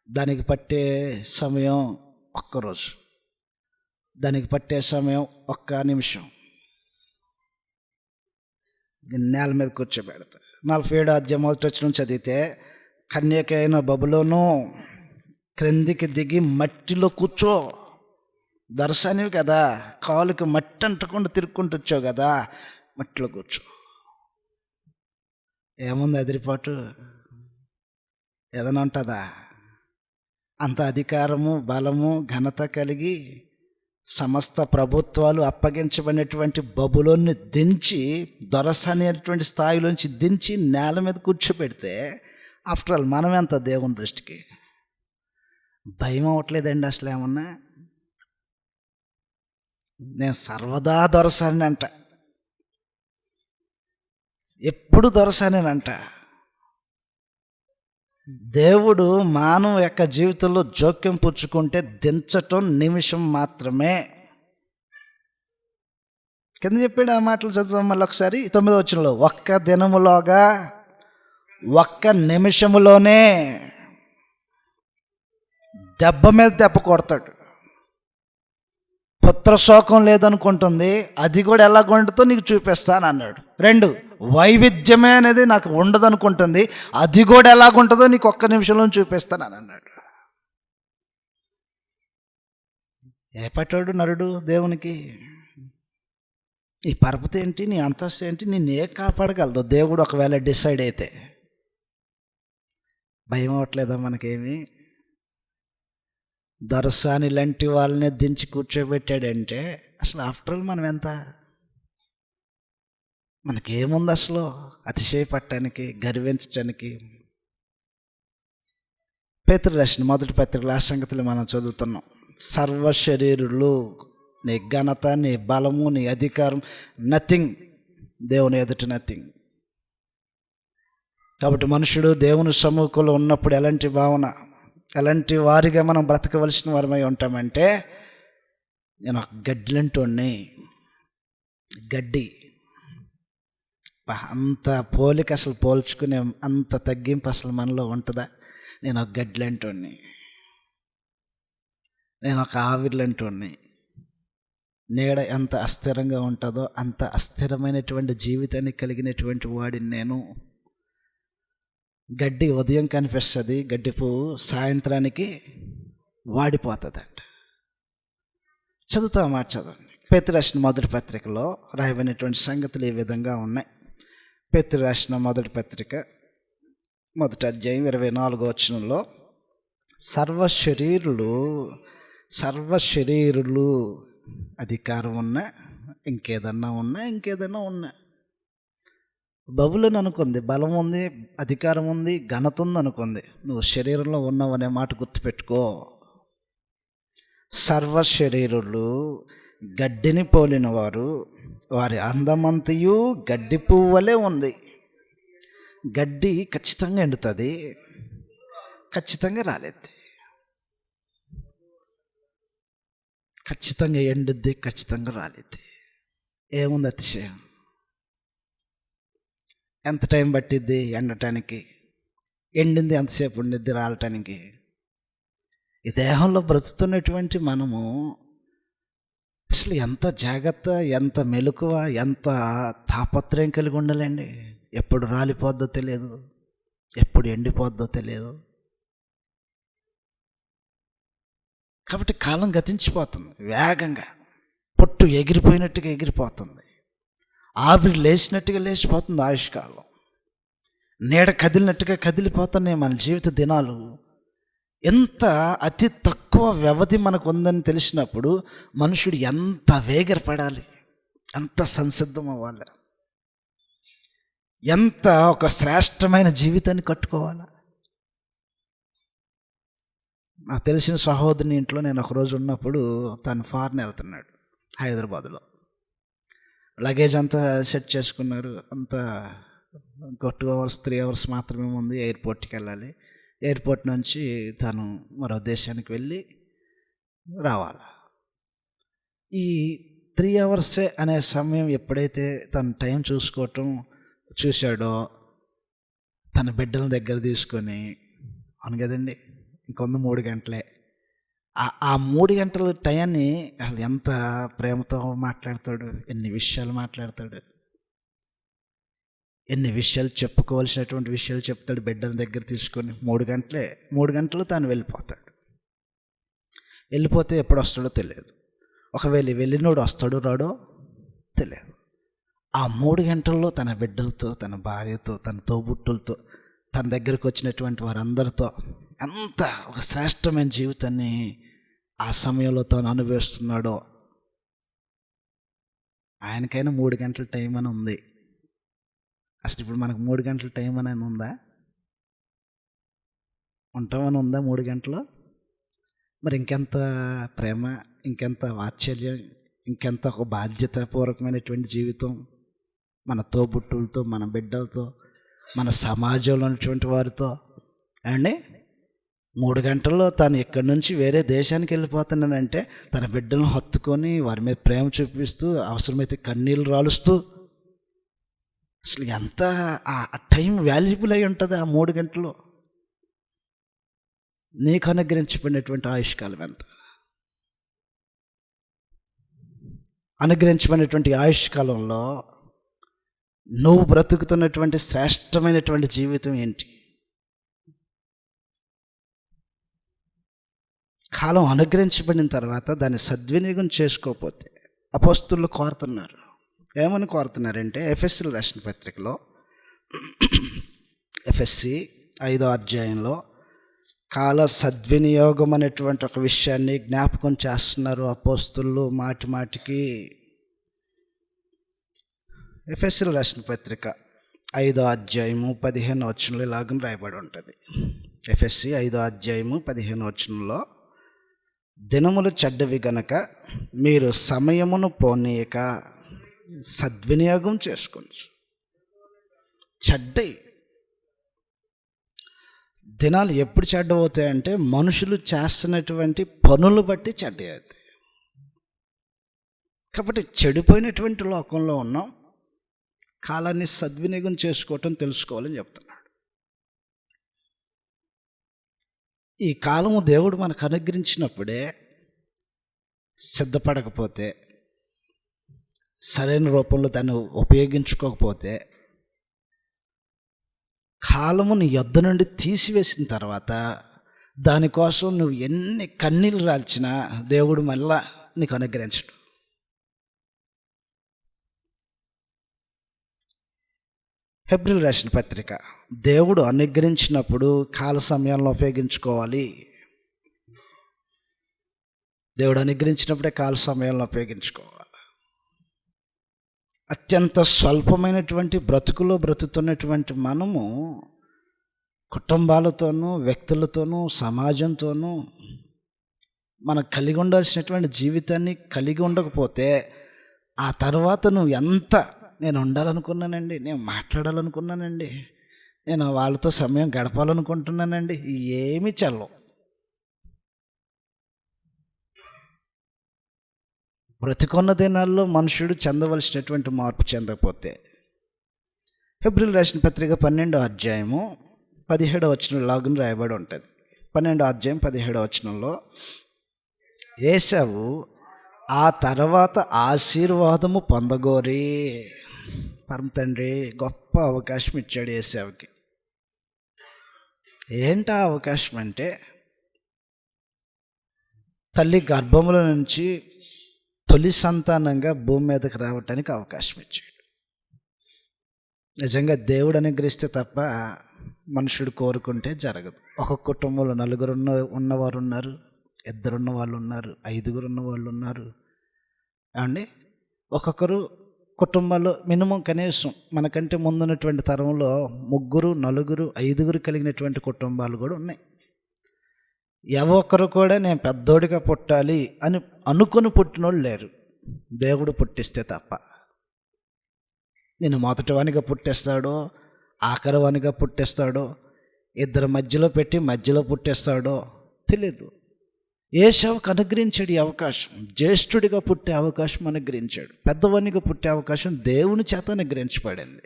దానికి పట్టే సమయం ఒక్కరోజు, దానికి పట్టే సమయం ఒక్క నిమిషం. నేను నేల మీద కూర్చోబెడతా. 47వ అధ్యాయం 1వ వచనం చదివితే, కన్యకైన బబులోను క్రిందికి దిగి మట్టిలో కూర్చో. దర్శనివి కదా, కాలుకి మట్టి అంటకుండా తిరుక్కుంటూ వచ్చావు కదా, మట్టిలో కూర్చో. ఏముంది అదిరిపాటు? ఏదైనా ఉంటుందా? అంత అధికారము, బలము, ఘనత కలిగి సమస్త ప్రభుత్వాలు అప్పగించబడినటువంటి బబులోన్ని దించి, దొరసనేటువంటి స్థాయిలోంచి దించి నేల మీద కూర్చోబెడితే, ఆఫ్టర్ ఆల్ మనం ఎంత దేవుని దృష్టికి? భయం అవ్వట్లేదండి అసలు ఏమన్నా? నేను సర్వదా దొరసానంట, ఎప్పుడు దొరసానేనంట. దేవుడు మానవ యొక్క జీవితంలో జోక్యం పుచ్చుకుంటే దించటం నిమిషం మాత్రమే. కింద చెప్పాడు ఆ మాటలు చదువుతాం మళ్ళీ ఒకసారి. 9వ వచనంలో, ఒక్క దినములోగా, ఒక్క నిమిషములోనే దెబ్బ మీద దెబ్బ కొడతాడు. పుత్రశోకం లేదనుకుంటుంది, అది కూడా ఎలా కొండుతో నీకు చూపిస్తాను అన్నాడు. 2, వైవిధ్యమే అనేది నాకు ఉండదు అనుకుంటుంది, అది కూడా ఎలాగుంటుందో నీకు ఒక్క నిమిషంలో చూపిస్తాను అని అన్నాడు. ఏపట్టాడు నరుడు దేవునికి? ఈ పరపతి ఏంటి, నీ అంతస్తు ఏంటి, నిన్నే కాపాడగలదు దేవుడు ఒకవేళ డిసైడ్ అయితే? భయం అవ్వట్లేదా మనకేమి? దొరసాని లాంటి వాళ్ళని దించి కూర్చోబెట్టాడంటే అసలు ఆఫ్టర్ ఆల్ మనం ఎంత? మనకేముంది అసలు అతిశయపడటానికి, గర్వించటానికి? పేతురు రాసిన మొదటి పత్రికలో ఆ సంగతులు మనం చదువుతున్నాం. సర్వశరీరులు నీ ఘనత, నీ బలము, నీ అధికారం నథింగ్. దేవుని ఎదుట నథింగ్. కాబట్టి మనుషుడు దేవుని సమ్ముఖంలో ఉన్నప్పుడు ఎలాంటి భావన, ఎలాంటి వారిగా మనం బ్రతకవలసిన వారమై ఉంటామంటే, నేను ఒక గడ్డిలంటోడిని. గడ్డి అంత పోలిక అసలు పోల్చుకునే అంత తగ్గింపు అసలు మనలో ఉంటుందా? నేను ఒక గడ్డిలంటోడిని, నేను ఒక ఆవిర్లంటోడిని. నీడ ఎంత అస్థిరంగా ఉంటుందో అంత అస్థిరమైనటువంటి జీవితాన్ని కలిగినటువంటి వాడిని నేను. గడ్డి ఉదయం కనిపిస్తుంది, గడ్డి పువ్వు సాయంత్రానికి వాడిపోతుందంట. చదువుతా మాట చదవండి. పేతురు రాసిన మొదటి పత్రికలో రాయబడినటువంటి సంగతులు ఈ విధంగా ఉన్నాయి. పేతురు రాసిన మొదటి పత్రిక 1వ అధ్యాయం 24వ వచనంలో, సర్వశరీరులు అధికారం ఉన్నా, ఇంకేదన్నా ఉన్నా బబులను అనుకుంది, బలం ఉంది, అధికారం ఉంది, ఘనత ఉంది అనుకుంది. నువ్వు శరీరంలో ఉన్నావు అనే మాట గుర్తుపెట్టుకో. సర్వశరీరులు గడ్డిని పోలిన వారు, వారి అందమంతయు గడ్డి పువ్వు వలె ఉంది. గడ్డి ఖచ్చితంగా ఎండుతుంది, ఖచ్చితంగా రాలేదు, ఖచ్చితంగా ఎండుద్ది, ఖచ్చితంగా రాలేదు. ఏముంది అతిశయం? ఎంత టైం పట్టిద్ది ఎండటానికి? ఎండింది ఎంతసేపు ఉండిద్ది రాలటానికి? ఈ దేహంలో బ్రతుకుతున్నటువంటి మనము అసలు ఎంత జాగ్రత్త, ఎంత మెలకువ, ఎంత తాపత్రయం కలిగి ఉండాలండి. ఎప్పుడు రాలిపోద్దో తెలియదు, ఎప్పుడు ఎండిపోద్దో తెలియదు. కాబట్టి కాలం గతించిపోతుంది వేగంగా. పొట్టు ఎగిరిపోయినట్టుగా ఎగిరిపోతుంది, ఆవిరి లేచినట్టుగా లేచిపోతుంది ఆయుష్కాలం. నీడ కదిలినట్టుగా కదిలిపోతున్నాయి మన జీవిత దినాలు. ఎంత అతి తక్కువ వ్యవధి మనకు ఉందని తెలిసినప్పుడు మనుషుడు ఎంత వేగరపడాలి, ఎంత సంసిద్ధం అవ్వాలి, ఎంత ఒక శ్రేష్టమైన జీవితాన్ని కట్టుకోవాలి. నాకు తెలిసిన సహోదరుని ఇంట్లో నేను ఒకరోజు ఉన్నప్పుడు, తను ఫారెన్ వెళ్తున్నాడు, హైదరాబాద్లో. లగేజ్ అంతా సెట్ చేసుకున్నారు. అంతా 2 hours 3 hours మాత్రమే ఉంది ఎయిర్పోర్ట్కి వెళ్ళాలి. ఎయిర్పోర్ట్ నుంచి తను మరో దేశానికి వెళ్ళి రావాలి. ఈ 3 hours అనే సమయం ఎప్పుడైతే తను టైం చూశాడో, తన బిడ్డల దగ్గర తీసుకొని, అవును కదండి, ఇంకొంద 3 గంటలే. ఆ 3 గంటల టయాన్ని అసలు ఎంత ప్రేమతో మాట్లాడతాడు, ఎన్ని విషయాలు మాట్లాడతాడు, ఎన్ని విషయాలు చెప్పుకోవాల్సినటువంటి విషయాలు చెప్తాడు బిడ్డల దగ్గర తీసుకొని. 3 గంటలు తాను వెళ్ళిపోతాడు. వెళ్ళిపోతే ఎప్పుడు వస్తాడో తెలియదు. ఒకవేళ వెళ్ళినోడు వస్తాడో రాడో తెలియదు. ఆ 3 గంటల్లో తన బిడ్డలతో, తన భార్యతో, తన తోబుట్టులతో, తన దగ్గరకు వచ్చినటువంటి వారందరితో ఎంత ఒక శ్రేష్టమైన జీవితాన్ని ఆ సమయంలో తాను అనుభవిస్తున్నాడో. ఆయనకైనా 3 గంటల టైం అని ఉంది. అసలు ఇప్పుడు మనకు 3 గంటల టైం అనేది ఉందా? ఉంటామని ఉందా 3 గంటలు? మరి ఇంకెంత ప్రేమ, ఇంకెంత వాత్సల్యం, ఇంకెంత ఒక బాధ్యతాపూర్వకమైనటువంటి జీవితం మన తోబుట్టులతో, మన బిడ్డలతో, మన సమాజంలో ఉన్నటువంటి వారితో అండి. 3 గంటల్లో తాను ఇక్కడి నుంచి వేరే దేశానికి వెళ్ళిపోతున్నానంటే తన బిడ్డలను హత్తుకొని వారి మీద ప్రేమ చూపిస్తూ, అవసరమైతే కన్నీళ్ళు రాలుస్తూ, అసలు ఎంత ఆ టైం వాల్యుబుల్ అయి ఉంటుంది ఆ 3 గంటలు. నీకు అనుగ్రహించబడినటువంటి ఆయుష్కాలం ఎంత? అనుగ్రహించబడినటువంటి ఆయుష్కాలంలో నువ్వు బ్రతుకుతున్నటువంటి శ్రేష్టమైనటువంటి జీవితం ఏంటి? కాలం అనుగ్రహించబడిన తర్వాత దాన్ని సద్వినియోగం చేసుకోకపోతే అపోస్తలులు కోరుతున్నారు. ఏమని కోరుతున్నారంటే, ఎఫెసీయులకు రాసిన పత్రికలో ఎఫెసీ 5వ అధ్యాయంలో కాల సద్వినియోగం అనేటువంటి ఒక విషయాన్ని జ్ఞాపకం చేస్తున్నారు అపోస్తలులు మాటికి. ఎఫెసీయులకు రాసిన పత్రిక 5వ అధ్యాయము 15వ వచనంలో ఇలాగని రాయబడి ఉంటుంది. ఎఫెసీ 5వ అధ్యాయము 15వ వచనంలో, దినములు చెడ్డవి గనక మీరు సమయమును పోనీయక సద్వినియోగం చేసుకోవచ్చు. చెడ్డవి దినాలు ఎప్పుడు చెడ్డవుతాయంటే మనుషులు చేస్తున్నటువంటి పనులు బట్టి చెడ్డ అవుతాయి. కాబట్టి చెడిపోయినటువంటి లోకంలో ఉన్నాం, కాలాన్ని సద్వినియోగం చేసుకోవటం తెలుసుకోవాలని చెప్తున్నాడు. ఈ కాలము దేవుడు మనకు అనుగ్రహించినప్పుడే సిద్ధపడకపోతే, సరైన రూపంలో దాన్ని ఉపయోగించుకోకపోతే, కాలము నీ యొద్ద నుండి తీసివేసిన తర్వాత దానికోసం నువ్వు ఎన్ని కన్నీళ్ళు రాల్చినా దేవుడు మళ్ళా నీకు అనుగ్రహించడు. హెబ్రీయులకు రాసిన పత్రిక, దేవుడు అనుగ్రహించినప్పుడు కాల సమయంలో ఉపయోగించుకోవాలి. దేవుడు అనుగ్రహించినప్పుడే కాల సమయంలో ఉపయోగించుకోవాలి. అత్యంత స్వల్పమైనటువంటి బ్రతుకులో బ్రతుకుతున్నటువంటి మనము కుటుంబాలతోనూ, వ్యక్తులతోనూ, సమాజంతోనూ మనం కలిగి ఉండాల్సినటువంటి జీవితాన్ని కలిగి ఉండకపోతే ఆ తర్వాత నువ్వు ఎంత నేను ఉండాలనుకున్నానండి, నేను మాట్లాడాలనుకున్నానండి, నేను వాళ్ళతో సమయం గడపాలనుకుంటున్నానండి, ఏమీ చల్లవు. బ్రతికున్న దినాల్లో మనుషుడు చెందవలసినటువంటి మార్పు చెందకపోతే, హెబ్రీయులకు రాసిన పత్రిక 12వ అధ్యాయము 17వ వచనం లాగున రాయబడి ఉంటుంది. 12వ అధ్యాయం 17వ వచనంలో, ఏశావు ఆ తర్వాత ఆశీర్వాదము పొందగోరి, పరమ తండ్రి గొప్ప అవకాశం ఇచ్చాడు ఏశావుకి. ఏంటా అవకాశం అంటే, తల్లి గర్భముల నుంచి తొలి సంతానంగా భూమి మీదకి రావటానికి అవకాశం ఇచ్చాడు. నిజంగా దేవుడు అనుగ్రహిస్తే తప్ప మనుషుడు కోరుకుంటే జరగదు. ఒక కుటుంబంలో 4 ఉన్నవారు ఉన్నారు, 2 ఉన్న వాళ్ళు ఉన్నారు, 5 ఉన్న వాళ్ళు ఉన్నారు. ఏమండి, ఒక్కొక్కరు కుటుంబాల్లో మినిమం కనీసం మనకంటే ముందున్నటువంటి తరంలో 3, 4, 5 కలిగినటువంటి కుటుంబాలు కూడా ఉన్నాయి. ఎవరు కూడా నేను పెద్దోడిగా పుట్టాలి అని అనుకుని పుట్టినోళ్ళు లేరు, దేవుడు పుట్టిస్తే తప్ప. నేను మొదటివానిగా పుట్టేస్తాడో, ఆఖరివానిగా పుట్టేస్తాడో, 2 మధ్యలో పెట్టి మధ్యలో పుట్టేస్తాడో తెలీదు. ఏశావుకు అనుగ్రహించాడు ఈ అవకాశం. జ్యేష్ఠుడిగా పుట్టే అవకాశం అనుగ్రహించాడు. పెద్దవానిగా పుట్టే అవకాశం దేవుని చేత అనుగ్రహించబడింది.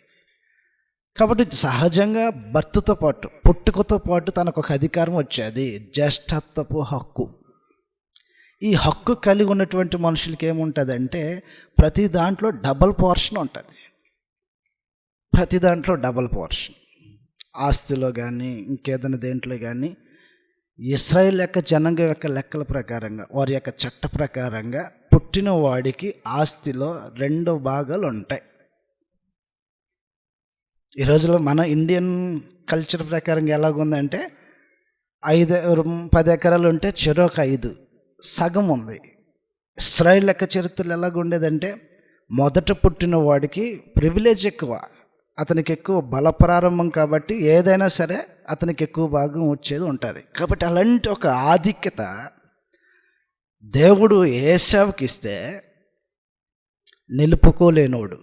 కాబట్టి సహజంగా భర్తతో పాటు, పుట్టుకతో పాటు తనకు ఒక అధికారం వచ్చేది, జ్యేష్ఠత్వపు హక్కు. ఈ హక్కు కలిగి ఉన్నటువంటి మనుషులకి ఏముంటుందంటే ప్రతి దాంట్లో డబల్ పోర్షన్ ఉంటుంది. ప్రతి దాంట్లో డబల్ పోర్షన్. ఆస్తిలో కానీ ఇంకేదైనా దేంట్లో కానీ ఇశ్రాయేల్ యొక్క జనాంగం యొక్క లెక్కల ప్రకారంగా, వారి యొక్క చట్ట ప్రకారంగా పుట్టిన వాడికి ఆస్తిలో 2 భాగాలు ఉంటాయి. ఈ రోజులో మన ఇండియన్ కల్చర్ ప్రకారంగా ఎలాగుందంటే 10 ఎకరాలు ఉంటే చెరొక 5 సగం ఉంది. ఇశ్రాయేల్ లెక్క చరిత్రలు ఎలాగుండేదంటే మొదట పుట్టిన వాడికి ప్రివిలేజ్ ఎక్కువ, అతనికి ఎక్కువ బల ప్రారంభం, కాబట్టి ఏదైనా సరే అతనికి ఎక్కువ భాగం వచ్చేది ఉంటుంది. కాబట్టి అలాంటి ఒక ఆధిక్యత దేవుడు ఏశావుకి ఇస్తే నిలుపుకోలేనోడు.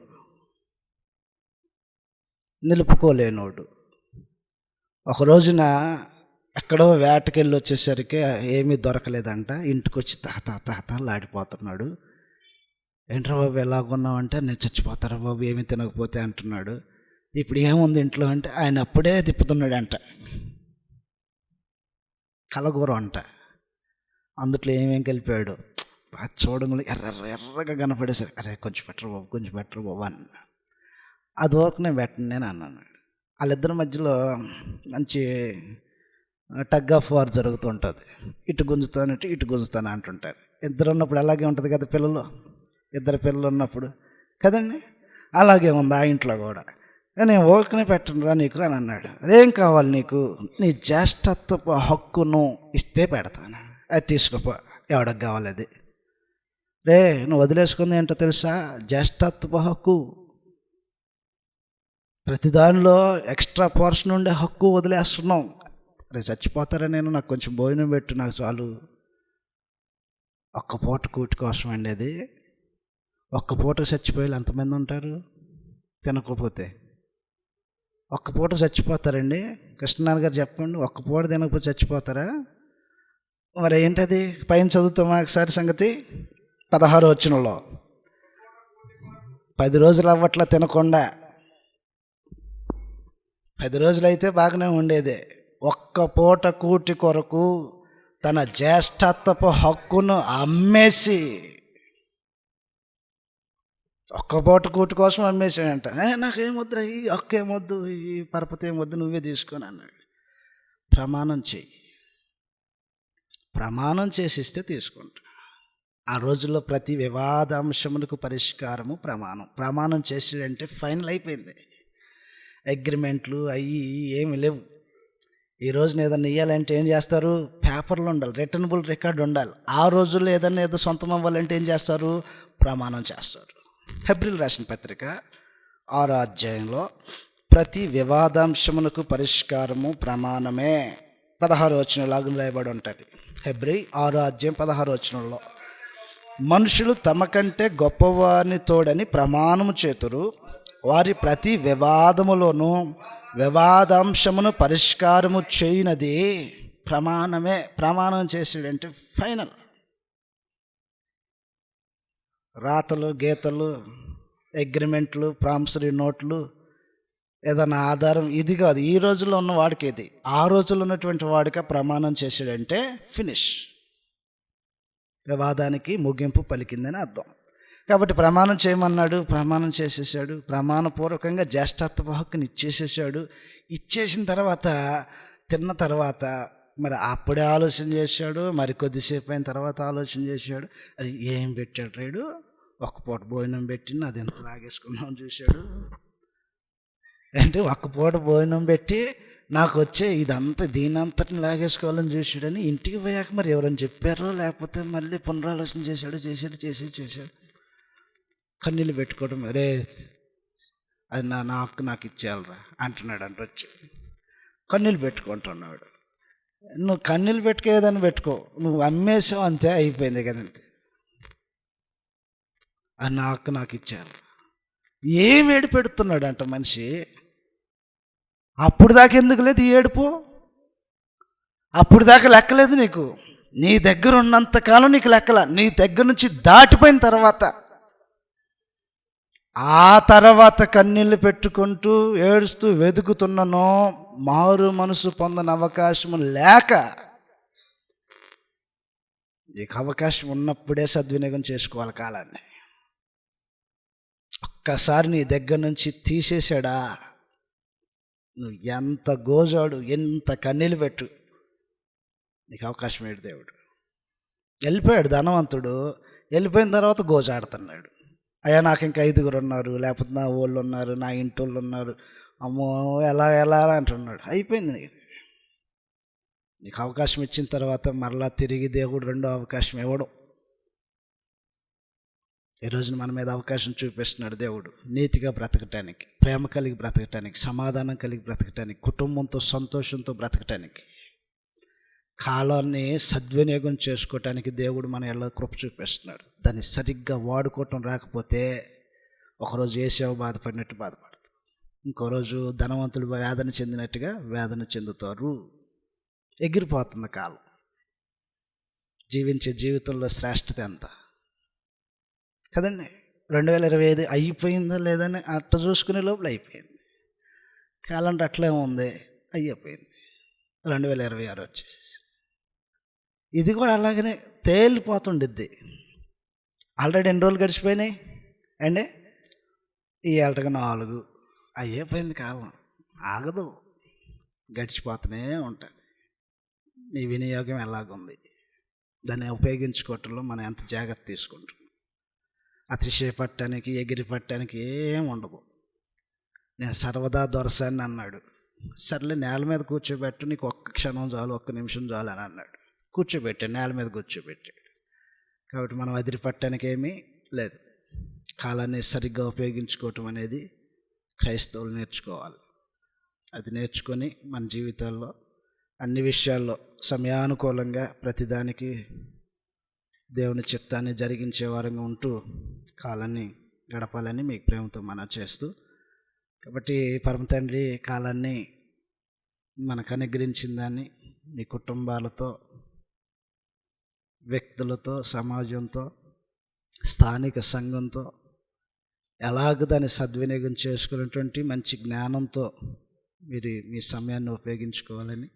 ఒక రోజున ఎక్కడో వేటకెళ్ళి వచ్చేసరికి ఏమీ దొరకలేదంట. ఇంటికి వచ్చి తహతహలాడిపోతున్నాడు. ఏంట్రా బాబు ఎలాగున్నావంటే, నేను చచ్చిపోతారా బాబు ఏమీ తినకపోతే అంటున్నాడు. ఇప్పుడు ఏముంది ఇంట్లో అంటే, ఆయన అప్పుడే తిప్పుతున్నాడంట కలగూర అంట. అందుట్లో ఏమేం కలిపాడు చూడంగా ఎర్రగా కనపడేసరి, అరే కొంచెం బెటర్ బాబు అన్న. అది వరకు నేను పెట్టను నేను అన్నాను. వాళ్ళిద్దరి మధ్యలో మంచి టగ్ ఆఫ్ వార్ జరుగుతుంటుంది. ఇటు గుంజుతానంటే ఇటు గుంజుతాను అంటుంటారు. ఇద్దరు ఉన్నప్పుడు అలాగే ఉంటుంది కదా, 2 పిల్లలు ఉన్నప్పుడు కదండి, అలాగే ఉంది ఆ ఇంట్లో కూడా. నేను ఓకనే పెట్టనురా నీకు అని అన్నాడు. ఏం కావాలి నీకు? నీ జ్యేష్ఠత్వపు హక్కును ఇస్తే పెడతాను, అది తీసుకోపో, ఎవడికి కావాలి అది. నువ్వు వదిలేసుకుంది ఏంటో తెలుసా? జ్యేష్ఠత్వపు హక్కు. ప్రతి దానిలో ఎక్స్ట్రా పోర్షన్ ఉండే హక్కు వదిలేస్తున్నాం. చచ్చిపోతారా, నాకు కొంచెం భోజనం పెట్టు, నాకు చాలు. ఒక్క పూట కూటి కోసం అండి అది. ఒక్క పూటకు చచ్చిపోయి ఎంతమంది ఉంటారు తినకపోతే? ఒక్క పూటకు చచ్చిపోతారండి? కృష్ణనారాయణ గారు చెప్పండి, ఒక్క పూట తినకపోతే చచ్చిపోతారా? మరి ఏంటది? పైన చదువుతామా ఒకసారి సంగతి. 16వ వచనంలో 10 రోజులు అవ్వట్లా తినకుండా. 10 రోజులైతే బాగానే ఉండేదే. ఒక్క పూట కూటి కొరకు తన జ్యేష్ఠత్వపు హక్కును అమ్మేసి, ఒక్క పూట కూటి కోసం అమ్మేసాడంట. నాకేమొద్దురా, ఈ ఒక్క ఏమొద్దు, ఈ పరపతి ఏమొద్దు, నువ్వే తీసుకొని అన్నాడు. ప్రమాణం చెయ్యి. ప్రమాణం చేసిస్తే తీసుకుంటా. ఆ రోజుల్లో ప్రతి వివాదాంశములకు పరిష్కారము ప్రమాణం. ప్రమాణం చేసాడంటే ఫైనల్ అయిపోయింది. అగ్రిమెంట్లు అవి ఏమి లేవు. ఈ రోజున ఏదన్నా ఇవ్వాలంటే ఏం చేస్తారు? పేపర్లు ఉండాలి, రిటర్నబుల్ రికార్డు ఉండాలి. ఆ రోజుల్లో ఏదో సొంతం అవ్వాలంటే ఏం చేస్తారు? ప్రమాణం చేస్తారు. హెబ్రీయులకు రాసిన పత్రిక 6వ అధ్యాయంలో ప్రతి వివాదాంశమునకు పరిష్కారము ప్రమాణమే. 16వ వచనం లాగా రాయబడి ఉంటుంది. హెబ్రీ 6వ అధ్యాయం 16వ వచనంలో, మనుషులు తమ కంటే గొప్పవారిని తోడని ప్రమాణము చేతురు, వారి ప్రతి వివాదములోనూ వివాదాంశమును పరిష్కారము చేయనది ప్రమాణమే. ప్రమాణం చేసాడంటే ఫైనల్. రాతలు, గీతలు, అగ్రిమెంట్లు, ప్రామిసరీ నోట్లు, ఏదైనా ఆధారం ఇది కాదు. ఈ రోజుల్లో ఉన్న వాడికి ఇది. ఆ రోజుల్లో ఉన్నటువంటి వాడికి ప్రమాణం చేసాడంటే ఫినిష్, వివాదానికి ముగింపు పలికిందని అర్థం. కాబట్టి ప్రమాణం చేయమన్నాడు, ప్రమాణం చేసేసాడు. ప్రమాణపూర్వకంగా జ్యేష్ఠత్వ హక్కుని ఇచ్చేసేసాడు. ఇచ్చేసిన తర్వాత తిన్న తర్వాత మరి అప్పుడే ఆలోచన చేశాడు, మరి కొద్దిసేపు అయిన తర్వాత ఆలోచన చేశాడు. అది ఏం పెట్టాడు రేడు, ఒక్క పూట భోజనం పెట్టి అది ఎంత లాగేసుకుందాం చూశాడు. అంటే ఒక్క పూట భోజనం పెట్టి నాకు వచ్చే ఇదంతా దీనంతటిని లాగేసుకోవాలని చూశాడని ఇంటికి పోయాక మరి ఎవరైనా చెప్పారో లేకపోతే మళ్ళీ పునరాలోచన చేశాడు. కన్నీళ్ళు పెట్టుకోవడం, రే అది నాకు ఇచ్చేయాలరా అంటున్నాడు. అంటే వచ్చి కన్నీళ్ళు పెట్టుకుంటున్నాడు. నువ్వు కన్నీళ్ళు పెట్టుకోలేదని పెట్టుకో, నువ్వు అమ్మేసావు అంతే, అయిపోయింది కదంతే. అది నాకు ఇచ్చేయాలి. ఏం ఏడు పెడుతున్నాడు అంట మనిషి. అప్పుడు దాకా ఎందుకు లేదు ఈ ఏడుపు? అప్పుడు దాకా లెక్కలేదు నీకు. నీ దగ్గర ఉన్నంతకాలం నీకు లెక్కల. నీ దగ్గర నుంచి దాటిపోయిన తర్వాత, ఆ తర్వాత కన్నీళ్ళు పెట్టుకుంటూ ఏడుస్తూ వెతుకుతున్ననో మారు మనసు పొందని అవకాశం లేక, నీకు అవకాశం ఉన్నప్పుడే సద్వినియోగం చేసుకోవాలి కాలాన్ని. ఒక్కసారి నీ దగ్గర నుంచి తీసేసాడా, నువ్వు ఎంత గోజాడు, ఎంత కన్నీళ్ళు పెట్టు, నీకు అవకాశం ఏంటి? దేవుడు వెళ్ళిపోయాడు. ధనవంతుడు వెళ్ళిపోయిన తర్వాత గోజాడుతున్నాడు. అయ్యా నాకు ఇంకా 5గురు ఉన్నారు, లేకపోతే నా వాళ్ళు ఉన్నారు, నా ఇంటి వాళ్ళు ఉన్నారు, అమ్మో ఎలా అంటున్నాడు. అయిపోయింది. నీకు అవకాశం ఇచ్చిన తర్వాత మరలా తిరిగి దేవుడు రెండో అవకాశం ఇవ్వడం. ఈరోజున మన మీద అవకాశం చూపిస్తున్నాడు దేవుడు. నీతిగా బ్రతకటానికి, ప్రేమ కలిగి బ్రతకటానికి, సమాధానం కలిగి బ్రతకటానికి, కుటుంబంతో సంతోషంతో బ్రతకటానికి, కాలాన్ని సద్వినియోగం చేసుకోవటానికి దేవుడు మన ఎల్ల కృప చూపిస్తున్నాడు. దాన్ని సరిగ్గా వాడుకోవటం రాకపోతే ఒకరోజు ఏసేవ బాధపడినట్టు బాధపడతారు, ఇంకో రోజు ధనవంతుడు వేదన చెందినట్టుగా వేదన చెందుతారు. ఎగిరిపోతుంది కాలం. జీవించే జీవితంలో శ్రేష్టత ఎంత కదండి. 2025 అయిపోయిందా లేదని అట్ట చూసుకునే లోపల అయిపోయింది. క్యాలెండర్ అట్లే ఉంది, అయిపోయింది. 2026 వచ్చేసి ఇది కూడా అలాగనే తేలిపోతుండిద్ది. ఆల్రెడీ ఎన్ని రోజులు గడిచిపోయినాయి అండి? ఈ ఏళ్ళకి 4 అయిపోయింది. కాలం ఆగదు, గడిచిపోతూనే ఉంటుంది. నీ వినియోగం ఎలాగుంది, దాన్ని ఉపయోగించుకోవటంలో మనం ఎంత జాగ్రత్త తీసుకుంటాం. అతిశయపడటానికి, ఎగిరిపడటానికి ఏం ఉండదు. నేను సర్వదా దొరసాన్ని అన్నాడు. సర్లే నేల మీద కూర్చోబెట్టు, నీకు ఒక్క క్షణం చాలు, ఒక్క నిమిషం చాలు అని అన్నాడు. కూర్చోబెట్టాడు, నేల మీద కూర్చోబెట్టాడు. కాబట్టి మనం అదిరిపట్టడానికి ఏమీ లేదు. కాలాన్ని సరిగ్గా ఉపయోగించుకోవటం అనేది క్రైస్తవులు నేర్చుకోవాలి. అది నేర్చుకొని మన జీవితాల్లో అన్ని విషయాల్లో సమయానుకూలంగా ప్రతిదానికి దేవుని చిత్తాన్ని జరిగించే వారంగా ఉంటూ కాలాన్ని గడపాలని మీకు ప్రేమతో మనవి చేస్తూ, కాబట్టి పరమ తండ్రి కాలాన్ని మనకు అనుగ్రహించిన దాన్ని మీ కుటుంబాలతో, వ్యక్తులతో, సమాజంతో, స్థానిక సంఘంతో ఎలాగ దాన్ని సద్వినియోగం చేసుకునేటువంటి మంచి జ్ఞానంతో మీరు మీ సమయాన్ని ఉపయోగించుకోవాలని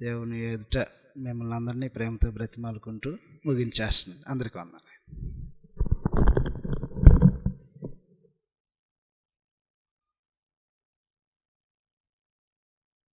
దేవుని ఎదుట మిమ్మల్ని అందరినీ ప్రేమతో బ్రతిమాలుకుంటూ ముగించేస్తున్నాను. అందరికీ వందనాలు.